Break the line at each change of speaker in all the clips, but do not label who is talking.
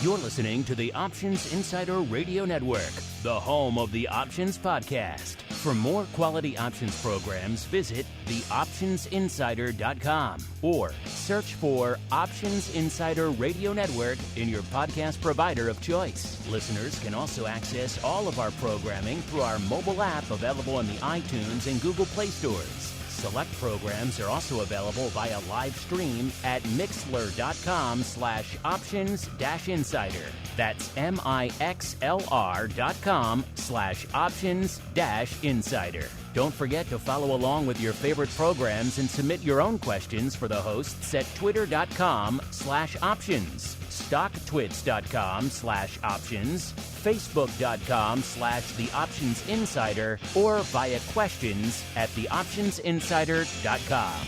You're listening to the Options Insider Radio Network, the home of the Options Podcast. For more quality options programs, visit theoptionsinsider.com or search for Options Insider Radio Network in your podcast provider of choice. Listeners can also access all of our programming through our mobile app available in the iTunes and Google Play stores. Select programs are also available via live stream at mixlr.com/options-insider. That's mixlr.com/options-insider. Don't forget to follow along with your favorite programs and submit your own questions for the hosts at twitter.com/options, stocktwits.com/options, facebook.com/theoptionsinsider, or via questions at theoptionsinsider.com.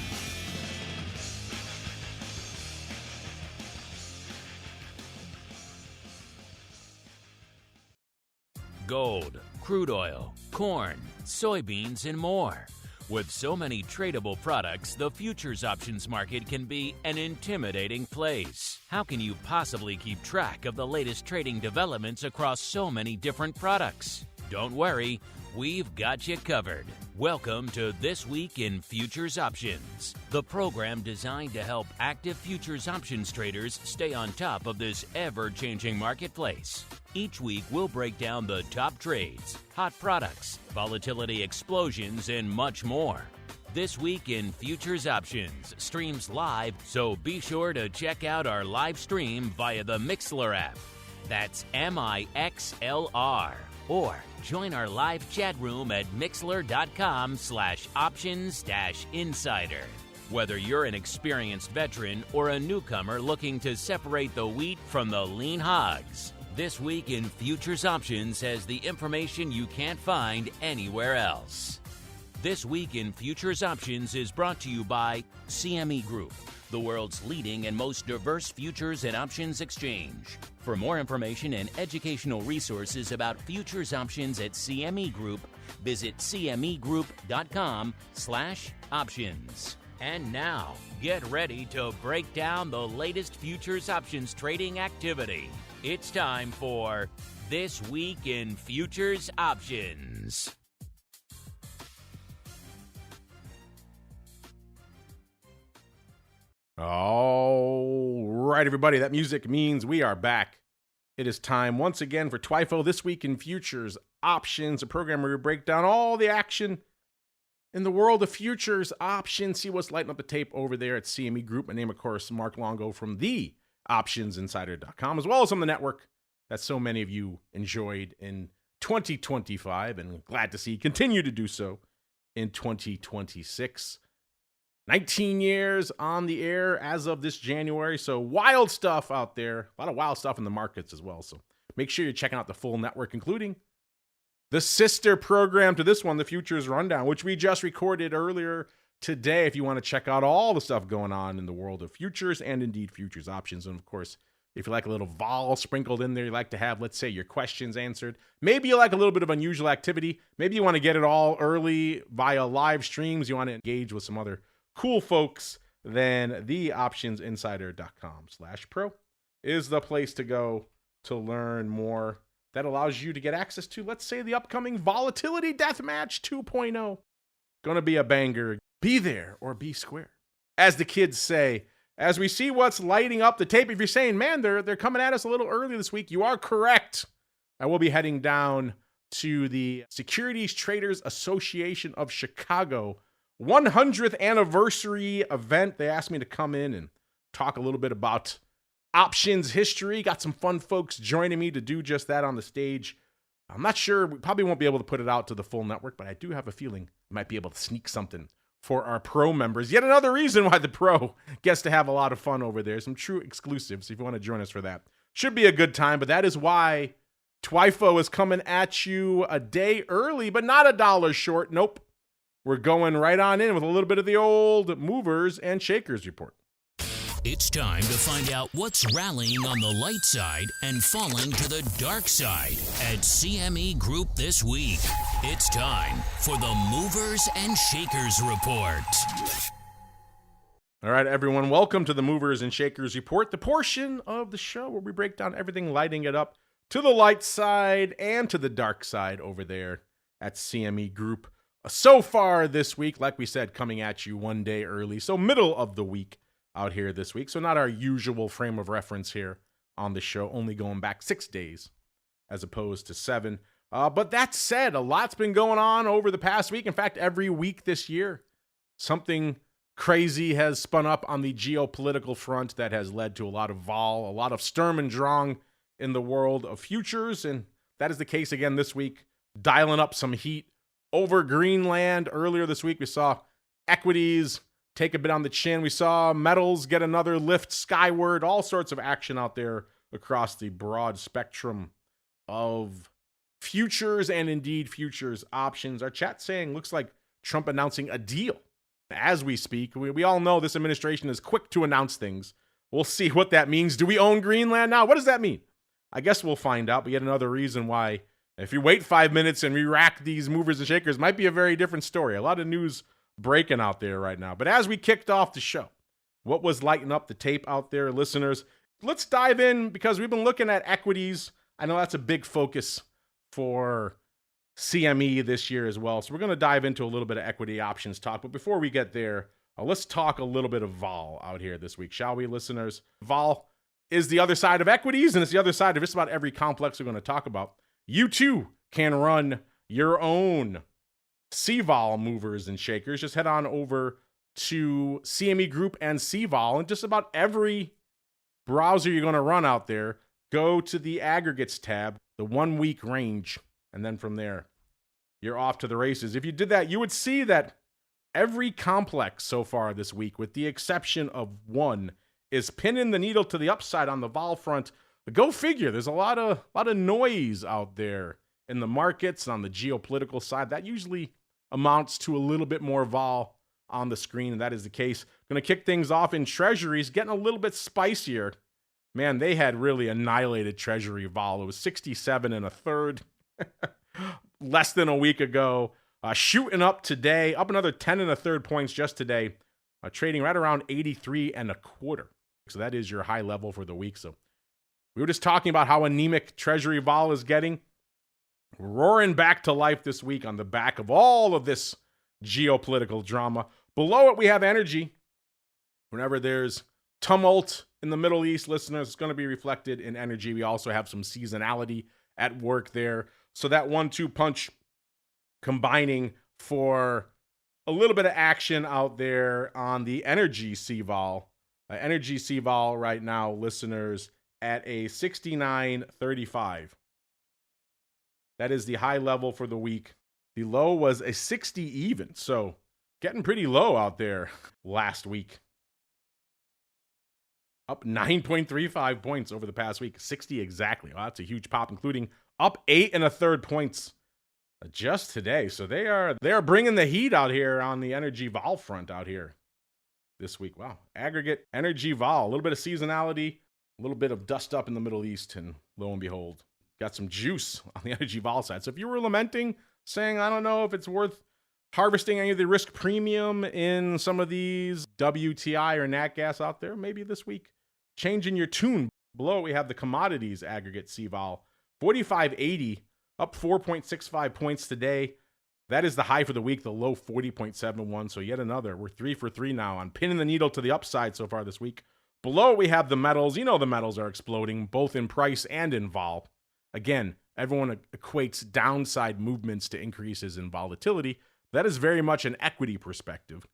Gold, crude oil, corn, soybeans, and more. With so many tradable products, the futures options market can be an intimidating place. How can you possibly keep track of the latest trading developments across so many different products? Don't worry, we've got you covered. Welcome to This Week in Futures Options, the program designed to help active futures options traders stay on top of this ever-changing marketplace. Each week, we'll break down the top trades, hot products, volatility explosions, and much more. This Week in Futures Options streams live, so be sure to check out our live stream via the Mixlr app. That's MIXLR. Or join our live chat room at mixlr.com/options-insider. Whether you're an experienced veteran or a newcomer looking to separate the wheat from the lean hogs, This Week in Futures Options has the information you can't find anywhere else. This Week in Futures Options is brought to you by CME Group, the world's leading and most diverse futures and options exchange. For more information and educational resources about futures options at CME Group, visit cmegroup.com/options. And now, get ready to break down the latest futures options trading activity. It's time for This Week in Futures Options.
All right, everybody, that music means we are back. It is time once again for TWIFO This Week in Futures Options, a program where we break down all the action in the world of futures options. See what's lighting up the tape over there at CME Group. My name, of course, Mark Longo from the optionsinsider.com, as well as on the network that so many of you enjoyed in 2025 and glad to see continue to do so in 2026. 19 years on the air as of this January, so wild stuff out there. A lot of wild stuff in the markets as well, so make sure you're checking out the full network, including the sister program to this one, the Futures Rundown, which we just recorded earlier today if you want to check out all the stuff going on in the world of futures and indeed futures options. And of course, if you like a little vol sprinkled in there, you like to have, let's say, your questions answered. Maybe you like a little bit of unusual activity. Maybe you want to get it all early via live streams. You want to engage with some other cool folks. Then theoptionsinsider.com/pro is the place to go to learn more. That allows you to get access to, let's say, the upcoming Volatility Deathmatch 2.0. Gonna be a banger. Be there or be square, as the kids say. As we see what's lighting up the tape, if you're saying, man, they're coming at us a little early this week, you are correct. I will be heading down to the Securities Traders Association of Chicago 100th anniversary event. They asked me to come in and talk a little bit about options history. Got some fun folks joining me to do just that on the stage. I'm not sure, we probably won't be able to put it out to the full network, but I do have a feeling I might be able to sneak something for our pro members. Yet another reason why the pro gets to have a lot of fun over there. Some true exclusives if you want to join us for that. Should be a good time, but that is why TWIFO is coming at you a day early, but not a dollar short. Nope. We're going right on in with a little bit of the old movers and shakers report.
It's time to find out what's rallying on the light side and falling to the dark side at CME Group this week. It's time for the Movers and Shakers Report.
All right, everyone, welcome to the Movers and Shakers Report, the portion of the show where we break down everything, lighting it up to the light side and to the dark side over there at CME Group. So far this week, like we said, coming at you one day early, so middle of the week out here this week. So not our usual frame of reference here on the show, only going back 6 days as opposed to 7. But that said, a lot's been going on over the past week. In fact, every week this year, something crazy has spun up on the geopolitical front that has led to a lot of vol, a lot of Sturm und Drang in the world of futures. And that is the case again this week, dialing up some heat over Greenland. Earlier this week, we saw equities take a bit on the chin. We saw metals get another lift skyward, all sorts of action out there across the broad spectrum of futures and indeed futures options. Our chat saying looks like Trump announcing a deal as we speak. We all know this administration is quick to announce things. We'll see what that means. Do we own Greenland now? What does that mean? I guess we'll find out. But yet another reason why, if you wait 5 minutes and re-rack these movers and shakers, might be a very different story. A lot of news breaking out there right now. But as we kicked off the show, what was lighting up the tape out there, listeners? Let's dive in because we've been looking at equities. I know that's a big focus for CME this year as well. So we're going to dive into a little bit of equity options talk. But before we get there, let's talk a little bit of vol out here this week, shall we, listeners? Vol is the other side of equities, and it's the other side of just about every complex we're going to talk about. You too can run your own CVol movers and shakers. Just head on over to CME Group and CVol, and just about every browser you're going to run out there, go to the aggregates tab, the 1 week range, and then from there, you're off to the races. If you did that, you would see that every complex so far this week, with the exception of one, is pinning the needle to the upside on the vol front. But go figure, there's a lot of noise out there in the markets on the geopolitical side. That usually amounts to a little bit more vol on the screen, and that is the case. Going to kick things off in treasuries, getting a little bit spicier. Man, they had really annihilated treasury vol. It was 67 1/3. Less than a week ago, shooting up today, up another 10 1/3 points just today, trading right around 83 1/4. So that is your high level for the week. So we were just talking about how anemic treasury vol is getting, roaring back to life this week on the back of all of this geopolitical drama. Below it, we have energy. Whenever there's tumult in the Middle East, listeners, it's going to be reflected in energy. We also have some seasonality at work there. So that 1-2 punch combining for a little bit of action out there on the energy CVol. Energy CVol right now, listeners, at a 69.35. That is the high level for the week. The low was a 60 even. So getting pretty low out there last week. Up 9.35 points over the past week. 60 exactly. Well, that's a huge pop, including up 8 1/3 points just today. So they are bringing the heat out here on the energy vol front out here this week. Wow. Aggregate energy vol. A little bit of seasonality, a little bit of dust up in the Middle East, and lo and behold, got some juice on the energy vol side. So if you were lamenting, saying, I don't know if it's worth harvesting any of the risk premium in some of these WTI or nat gas out there, maybe this week, changing your tune. Below, we have the commodities aggregate CVol, 45.80, up 4.65 points today. That is the high for the week, the low 40.71. So yet another. We're 3 for 3 now on pinning the needle to the upside so far this week. Below, we have the metals. You know the metals are exploding, both in price and in vol. Again, everyone equates downside movements to increases in volatility. That is very much an equity perspective.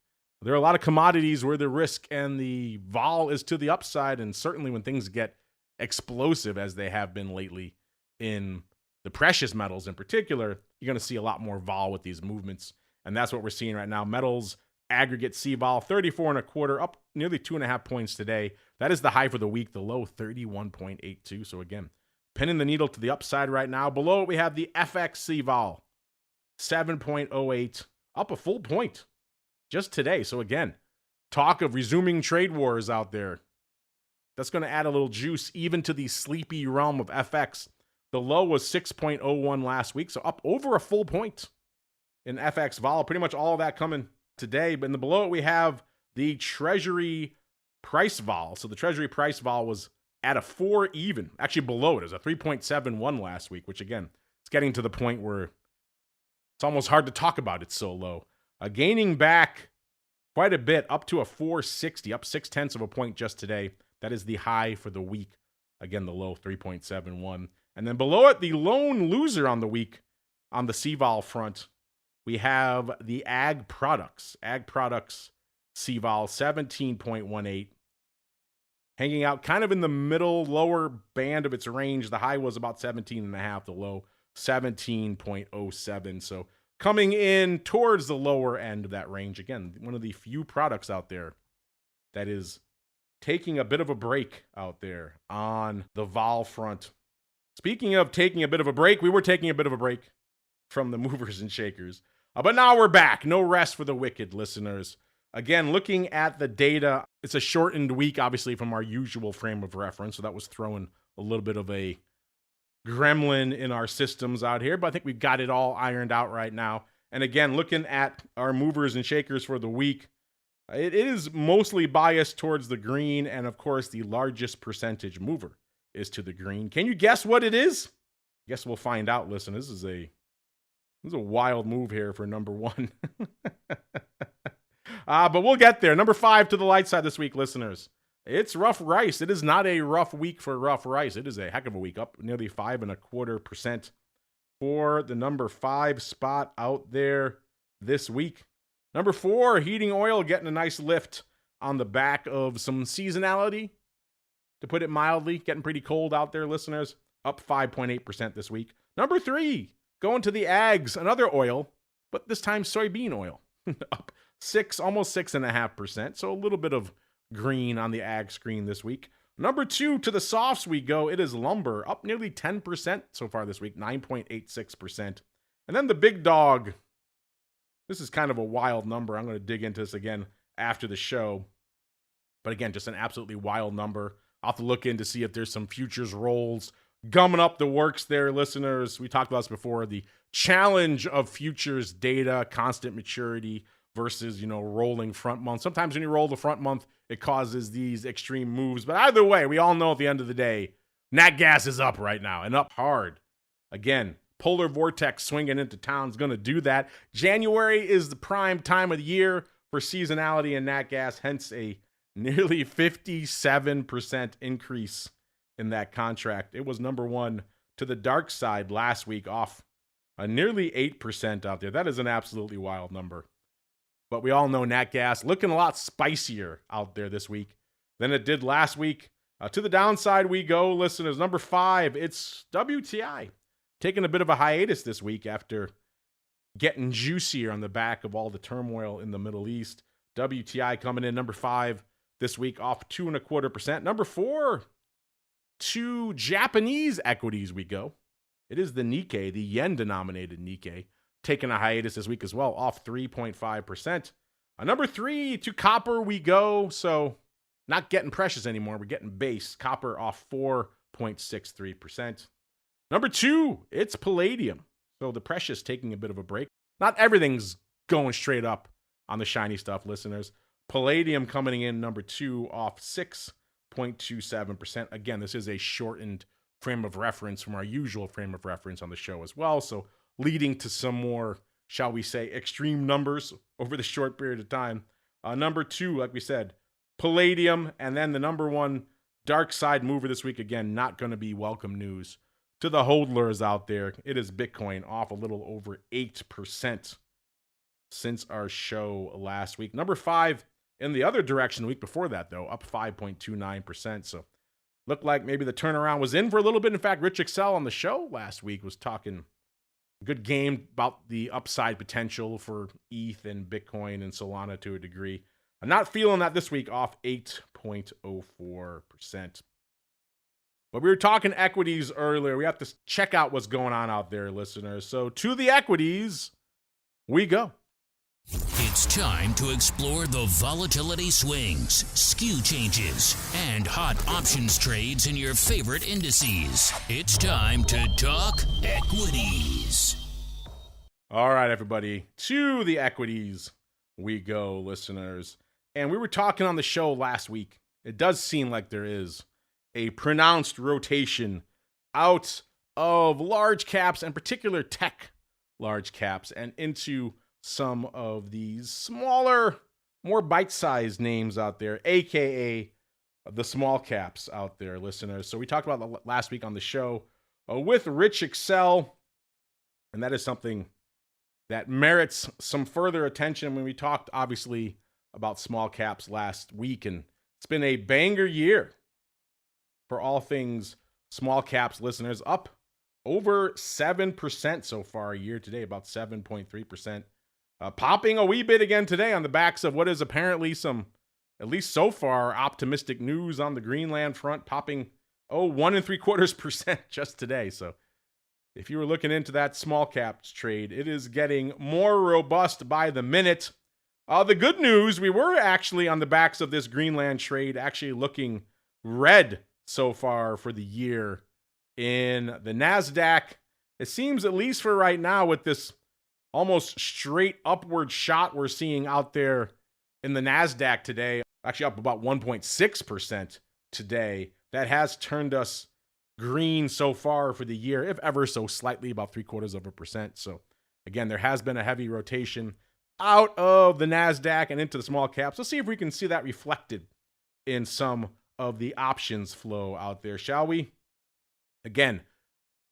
There are a lot of commodities where the risk and the vol is to the upside, and certainly when things get explosive, as they have been lately in the precious metals in particular, you're going to see a lot more vol with these movements, and that's what we're seeing right now. Metals aggregate CVol, 34 1/4, up nearly 2.5 points today. That is the high for the week, the low 31.82. So again, pinning the needle to the upside right now. Below it, we have the FX CVol, 7.08, up a full point just today. So again, talk of resuming trade wars out there. That's going to add a little juice even to the sleepy realm of FX. The low was 6.01 last week, so up over a full point in FX vol. Pretty much all of that coming today. But in the below it, we have the Treasury price vol. So the Treasury price vol was at a 4 even, actually below it. It was a 3.71 last week, which again, it's getting to the point where it's almost hard to talk about. It's so low. Gaining back quite a bit, up to a 460, up 0.6 of a point just today. That is the high for the week. Again, the low 3.71. And then below it, the lone loser on the week on the CVOL front, we have the ag products. Ag products CVOL 17.18. Hanging out kind of in the middle, lower band of its range. The high was about 17.5, the low 17.07. So coming in towards the lower end of that range. Again, one of the few products out there that is taking a bit of a break out there on the vol front. Speaking of taking a bit of a break, we were taking a bit of a break from the movers and shakers. But now we're back. No rest for the wicked, listeners. Again, looking at the data, it's a shortened week, obviously, from our usual frame of reference. So that was throwing a little bit of a gremlin in our systems out here. But I think we've got it all ironed out right now. And again, looking at our movers and shakers for the week, it is mostly biased towards the green. And of course, the largest percentage mover is to the green. Can you guess what it is? I guess we'll find out. Listen, this is a wild move here for number one. But we'll get there. Number 5 to the light side this week, listeners. It's rough rice. It is not a rough week for rough rice. It is a heck of a week, up nearly 5.25% for the number 5 spot out there this week. Number 4, heating oil, getting a nice lift on the back of some seasonality, to put it mildly. Getting pretty cold out there, listeners. Up 5.8% this week. Number 3, going to the ags, another oil, but this time soybean oil. Up almost 6.5%. So a little bit of green on the ag screen this week. Number 2, to the softs we go. It is lumber, up nearly 10% so far this week, 9.86%. And then the big dog. This is kind of a wild number. I'm going to dig into this again after the show. But again, just an absolutely wild number. I'll have to look in to see if there's some futures rolls gumming up the works there, listeners. We talked about this before, the challenge of futures data, constant maturity versus, rolling front month. Sometimes when you roll the front month, it causes these extreme moves. But either way, we all know at the end of the day, nat gas is up right now and up hard. Again, polar vortex swinging into town is going to do that. January is the prime time of the year for seasonality in nat gas, hence a nearly 57% increase in that contract. It was number 1 to the dark side last week, off nearly 8% out there. That is an absolutely wild number. But we all know nat gas looking a lot spicier out there this week than it did last week. To the downside we go, listeners. Number 5, it's WTI. Taking a bit of a hiatus this week after getting juicier on the back of all the turmoil in the Middle East. WTI coming in number 5 this week, off 2.25%. Number 4, to Japanese equities we go. It is the Nikkei, the yen-denominated Nikkei, taking a hiatus this week as well, off 3.5%. Number 3, to copper we go. So not getting precious anymore. We're getting base. Copper off 4.63%. Number 2, it's palladium. So the precious taking a bit of a break. Not everything's going straight up on the shiny stuff, listeners. Palladium coming in number 2, off 6.27%. Again, this is a shortened frame of reference from our usual frame of reference on the show as well. So leading to some more, shall we say, extreme numbers over the short period of time. Number 2, like we said, palladium. And then the number 1 dark side mover this week, again, not going to be welcome news to the hodlers out there. It is Bitcoin, off a little over 8% since our show last week. Number 5 in the other direction the week before that, though, up 5.29%. So looked like maybe the turnaround was in for a little bit. In fact, Rich Excel on the show last week was talking good game about the upside potential for ETH and Bitcoin and Solana to a degree. I'm not feeling that this week, off 8.04%. But we were talking equities earlier. We have to check out what's going on out there, listeners. So to the equities we go.
It's time to explore the volatility swings, skew changes, and hot options trades in your favorite indices. It's time to talk equities.
All right, everybody. To the equities we go, listeners. And we were talking on the show last week. It does seem like there is a pronounced rotation out of large caps, and particular tech large caps, and into some of these smaller, more bite-sized names out there, aka the small caps out there, listeners. So we talked about that last week on the show with Rich Excel, and that is something that merits some further attention when we talked, obviously, about small caps last week. And it's been a banger year for all things small caps, listeners, up over 7% so far year to date, about 7.3%. Popping a wee bit again today on the backs of what is apparently some, at least so far, optimistic news on the Greenland front, popping 1.75% just today. So if you were looking into that small caps trade, it is getting more robust by the minute. The good news, we were actually on the backs of this Greenland trade actually looking red so far for the year in the Nasdaq. It seems, at least for right now, with this almost straight upward shot we're seeing out there in the Nasdaq today, actually up about 1.6% today, that has turned us green so far for the year, if ever so slightly, about 0.75%. So again, there has been a heavy rotation out of the Nasdaq and into the small caps. Let's see if we can see that reflected in some of the options flow out there, shall we? Again,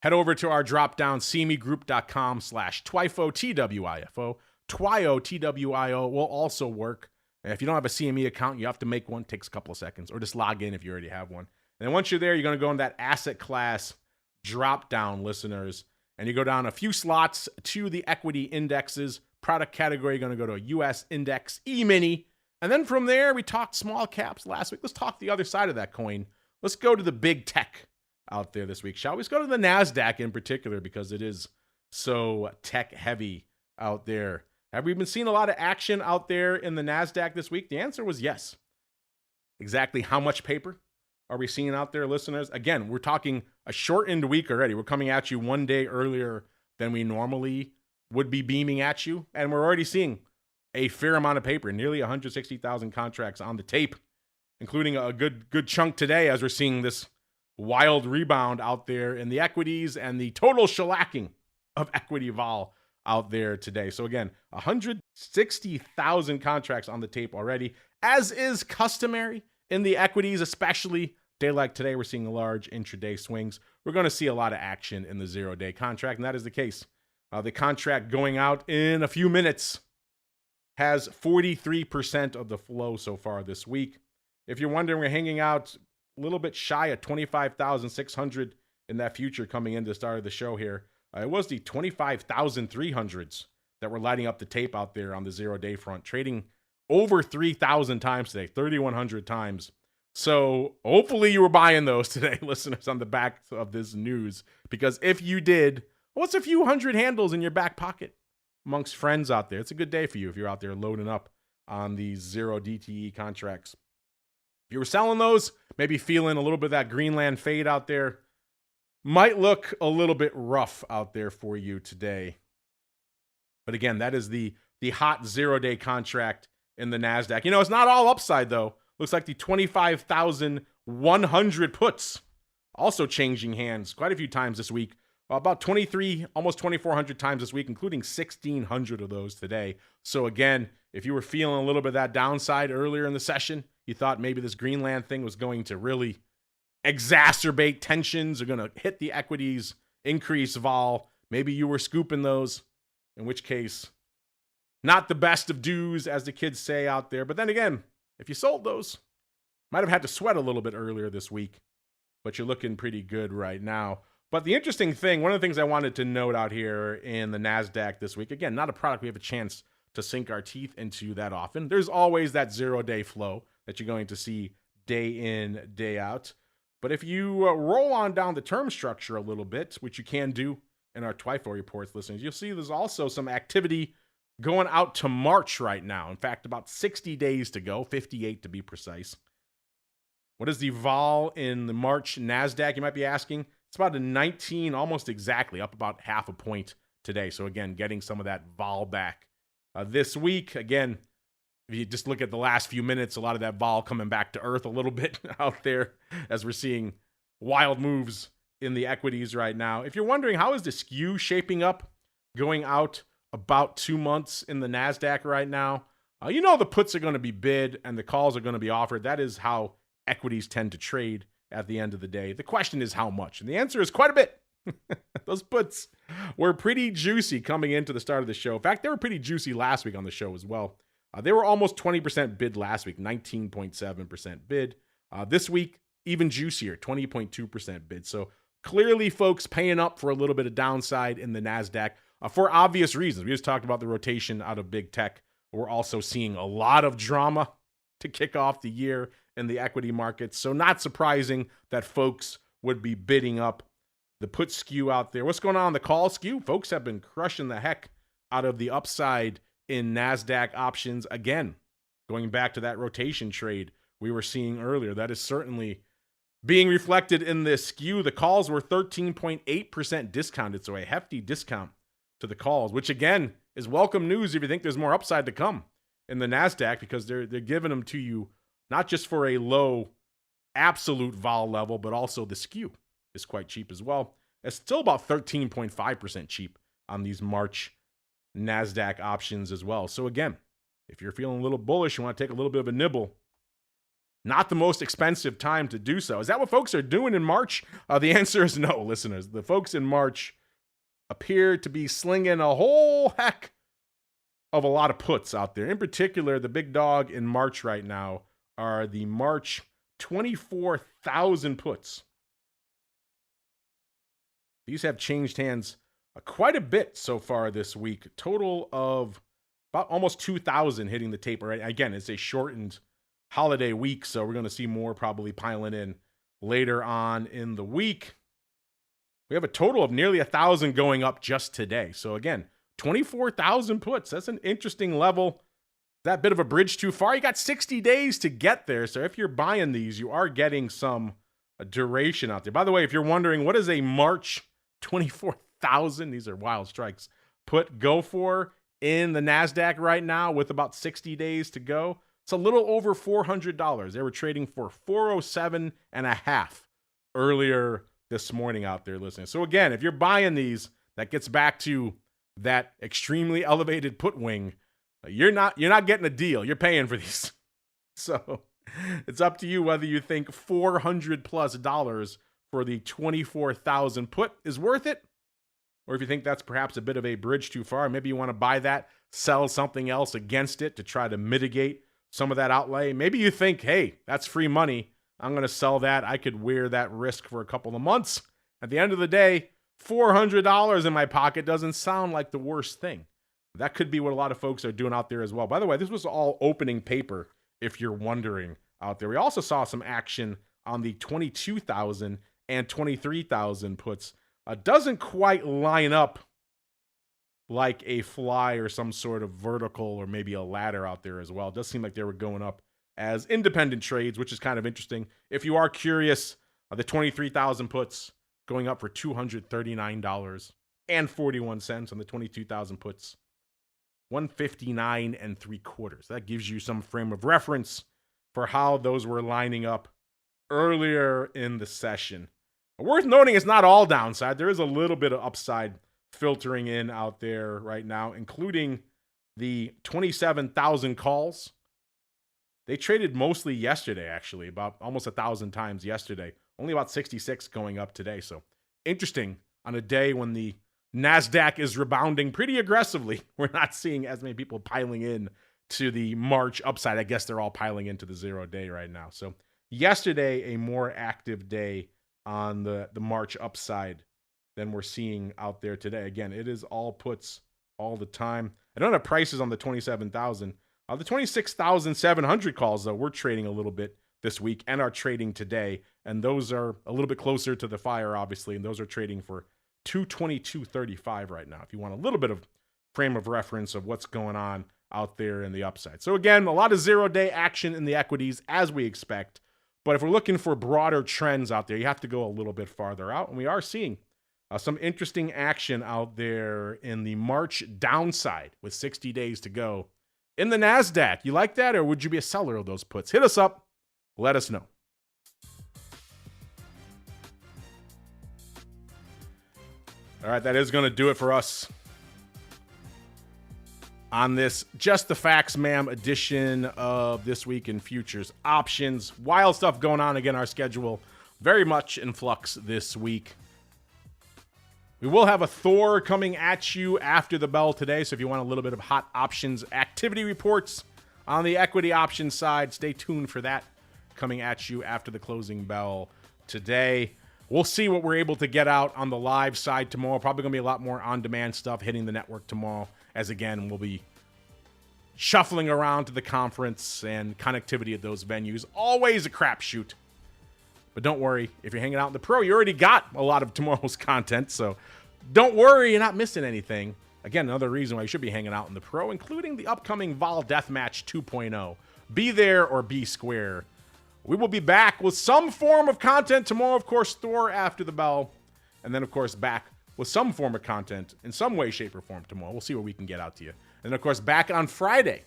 head over to our drop-down cmegroup.com/TWIFO, TWIFO. TWIO, TWIO will also work. And if you don't have a CME account, you have to make one. It takes a couple of seconds, or just log in if you already have one. And then once you're there, you're going to go in that asset class drop-down, listeners, and you go down a few slots to the equity indexes. Product category, you're going to go to a U.S. index E-mini. And then from there, we talked small caps last week. Let's talk the other side of that coin. Let's go to the big tech out there this week, shall we? Let's go to the Nasdaq in particular, because it is so tech heavy out there. Have we been seeing a lot of action out there in the Nasdaq this week? The answer was yes. Exactly how much paper are we seeing out there, listeners? Again, we're talking a shortened week already. We're coming at you one day earlier than we normally would be beaming at you, and we're already seeing a fair amount of paper, nearly 160,000 contracts on the tape, including a good chunk today, as we're seeing this wild rebound out there in the equities and the total shellacking of equity vol out there today. So again, 160,000 contracts on the tape already, as is customary in the equities, especially day like today. We're seeing large intraday swings. We're going to see a lot of action in the 0-day contract, and that is the case. The contract going out in a few minutes has 43% of the flow so far this week. If you're wondering, we're hanging out a little bit shy of 25,600 in that future coming into the start of the show here. It was the 25,300s that were lighting up the tape out there on the 0-day front, trading over 3,000 times today, 3,100 times. So hopefully you were buying those today, listeners, on the back of this news, because if you did, what's a few hundred handles in your back pocket amongst friends out there? It's a good day for you if you're out there loading up on these 0 DTE contracts. If you were selling those, maybe feeling a little bit of that Greenland fade out there, might look a little bit rough out there for you today. But again, that is the hot 0-day contract in the Nasdaq. You know, it's not all upside though. Looks like the 25,100 puts also changing hands quite a few times this week. About 23, almost 2,400 times this week, including 1,600 of those today. So again, if you were feeling a little bit of that downside earlier in the session, you thought maybe this Greenland thing was going to really exacerbate tensions, are going to hit the equities, increase vol. Maybe you were scooping those, in which case, not the best of dues, as the kids say out there. But then again, if you sold those, might have had to sweat a little bit earlier this week, but you're looking pretty good right now. But the interesting thing, one of the things I wanted to note out here in the Nasdaq this week, again, not a product we have a chance to sink our teeth into that often. There's always that 0-day flow that you're going to see day in, day out. But if you roll on down the term structure a little bit, which you can do in our TWIFO reports, listeners, you'll see there's also some activity going out to March right now. In fact, about 60 days to go, 58 to be precise. What is the vol in the March Nasdaq, you might be asking? It's about a 19, almost exactly, up about half a point today. So again, getting some of that vol back. This week, again, if you just look at the last few minutes, a lot of that vol coming back to earth a little bit out there as we're seeing wild moves in the equities right now. If you're wondering, how is the skew shaping up going out about 2 months in the Nasdaq right now? You know the puts are going to be bid and the calls are going to be offered. That is how equities tend to trade at the end of the day. The question is how much? And the answer is quite a bit. Those puts were pretty juicy coming into the start of the show. In fact, they were pretty juicy last week on the show as well. They were almost 20% bid last week, 19.7% bid. This week, even juicier, 20.2% bid. So clearly, folks paying up for a little bit of downside in the Nasdaq for obvious reasons. We just talked about the rotation out of big tech. We're also seeing a lot of drama to kick off the year in the equity markets. So not surprising that folks would be bidding up the put skew out there. What's going on the call skew? Folks have been crushing the heck out of the upside in Nasdaq options. Again, going back to that rotation trade we were seeing earlier, that is certainly being reflected in this skew. The calls were 13.8% discounted, so a hefty discount to the calls, which again is welcome news if you think there's more upside to come in the Nasdaq, because they're giving them to you not just for a low absolute vol level, but also the skew is quite cheap as well. It's still about 13.5% cheap on these March Nasdaq options as well. So again, if you're feeling a little bullish, you want to take a little bit of a nibble, not the most expensive time to do so. Is that what folks are doing in March? The answer is no, listeners. The folks in March appear to be slinging a whole heck of a lot of puts out there. In particular, the big dog in March right now are the March 24,000 puts. These have changed hands quite a bit so far this week. Total of about almost 2,000 hitting the tape. Right? Again, it's a shortened holiday week, so we're going to see more probably piling in later on in the week. We have a total of nearly 1,000 going up just today. So again, 24,000 puts. That's an interesting level. That bit of a bridge too far. You got 60 days to get there. So if you're buying these, you are getting some duration out there. By the way, if you're wondering, what is a March 24,000, these are wild strikes, put go for in the Nasdaq right now with about 60 days to go? It's a little over $400. They were trading for 407 and a half earlier this morning out there listening. So again, if you're buying these, that gets back to that extremely elevated put wing. You're not getting a deal. You're paying for these. So it's up to you whether you think $400+ for the 24,000 put is worth it, or if you think that's perhaps a bit of a bridge too far. Maybe you want to buy that, sell something else against it to try to mitigate some of that outlay. Maybe you think, hey, that's free money. I'm going to sell that. I could wear that risk for a couple of months. At the end of the day, $400 in my pocket doesn't sound like the worst thing. That could be what a lot of folks are doing out there as well. By the way, this was all opening paper, if you're wondering out there. We also saw some action on the 22,000 and 23,000 puts. Doesn't quite line up like a fly or some sort of vertical or maybe a ladder out there as well. It does seem like they were going up as independent trades, which is kind of interesting. If you are curious, the 23,000 puts going up for $239.41 on the 22,000 puts, 159 3/4. That gives you some frame of reference for how those were lining up earlier in the session. Worth noting, it's not all downside. There is a little bit of upside filtering in out there right now, including the 27,000 calls. They traded mostly yesterday, actually, about almost 1,000 times yesterday. Only about 66 going up today. So interesting on a day when the Nasdaq is rebounding pretty aggressively. We're not seeing as many people piling in to the March upside. I guess they're all piling into the 0 day right now. So yesterday, a more active day on the March upside than we're seeing out there today. Again, it is all puts all the time. I don't have prices on the 27,000. The 26,700 calls, though, we're trading a little bit this week and are trading today. And those are a little bit closer to the fire, obviously. And those are trading for $222.35 right now, if you want a little bit of frame of reference of what's going on out there in the upside. So again, a lot of 0 day action in the equities as we expect. But if we're looking for broader trends out there, you have to go a little bit farther out. And we are seeing some interesting action out there in the March downside with 60 days to go in the Nasdaq. You like that, or would you be a seller of those puts? Hit us up. Let us know. All right, that is going to do it for us on this Just the Facts, Ma'am edition of This Week in Futures Options. Wild stuff going on. Again, our schedule very much in flux this week. We will have a Thor coming at you after the bell today, so if you want a little bit of hot options activity reports on the equity options side, stay tuned for that coming at you after the closing bell today. We'll see what we're able to get out on the live side tomorrow. Probably going to be a lot more on-demand stuff hitting the network tomorrow, as again, we'll be shuffling around to the conference and connectivity at those venues. Always a crapshoot. But don't worry, if you're hanging out in the Pro, you already got a lot of tomorrow's content, so don't worry, you're not missing anything. Again, another reason why you should be hanging out in the Pro, including the upcoming Vol Deathmatch 2.0. Be there or be square. We will be back with some form of content tomorrow. Of course, Thor after the bell. And then, of course, back with some form of content in some way, shape, or form tomorrow. We'll see what we can get out to you. And, of course, back on Friday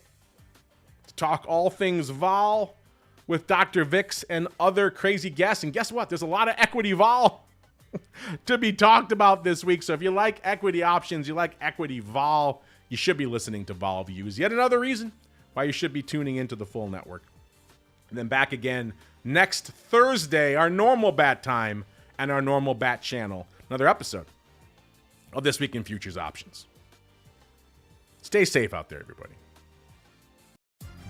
to talk all things vol with Dr. Vix and other crazy guests. And guess what? There's a lot of equity vol to be talked about this week. So if you like equity options, you like equity vol, you should be listening to Vol Views. Yet another reason why you should be tuning into the full network. And then back again next Thursday, our normal bat time and our normal bat channel. Another episode of This Week in Futures Options. Stay safe out there, everybody.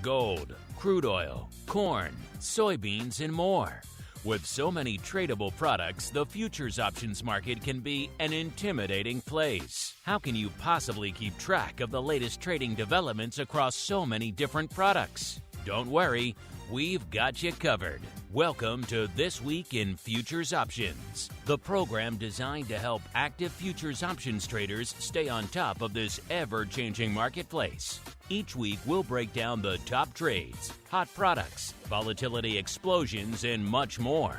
Gold, crude oil, corn, soybeans, and more. With so many tradable products, the futures options market can be an intimidating place. How can you possibly keep track of the latest trading developments across so many different products? Don't worry. We've got you covered. Welcome to This Week in Futures Options, the program designed to help active futures options traders stay on top of this ever-changing marketplace. Each week, we'll break down the top trades, hot products, volatility explosions, and much more.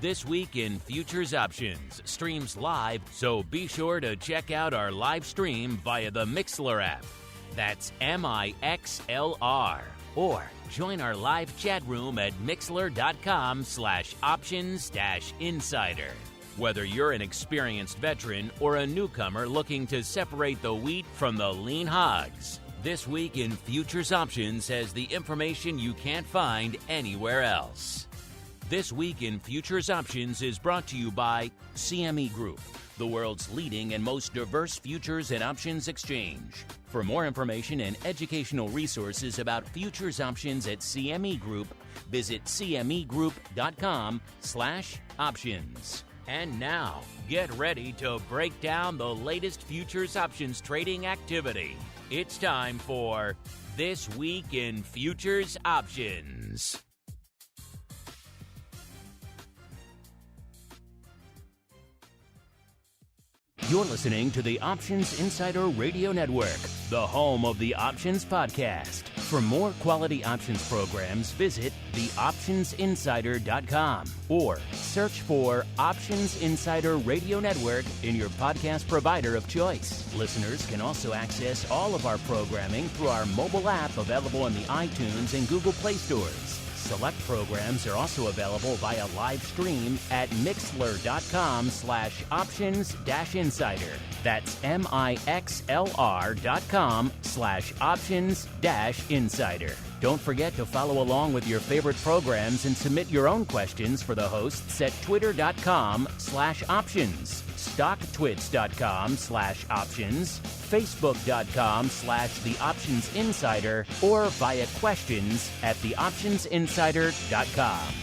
This Week in Futures Options streams live, so be sure to check out our live stream via the Mixlr app. That's MIXLR. Or join our live chat room at mixlr.com/options-insider. Whether you're an experienced veteran or a newcomer looking to separate the wheat from the lean hogs, This Week in Futures Options has the information you can't find anywhere else. This Week in Futures Options is brought to you by CME Group, the world's leading and most diverse futures and options exchange. For more information and educational resources about futures options at CME Group, visit cmegroup.com/options. And now, get ready to break down the latest futures options trading activity. It's time for This Week in Futures Options. You're listening to the Options Insider Radio Network, the home of the Options Podcast. For more quality options programs, visit theoptionsinsider.com or search for Options Insider Radio Network in your podcast provider of choice. Listeners can also access all of our programming through our mobile app available in the iTunes and Google Play stores. Select programs are also available via live stream at mixlr.com/options-insider. That's mixlr.com/options-insider. Don't forget to follow along with your favorite programs and submit your own questions for the hosts at twitter.com/options, stocktwits.com/options, facebook.com/theoptionsinsider, or via questions at theoptionsinsider.com.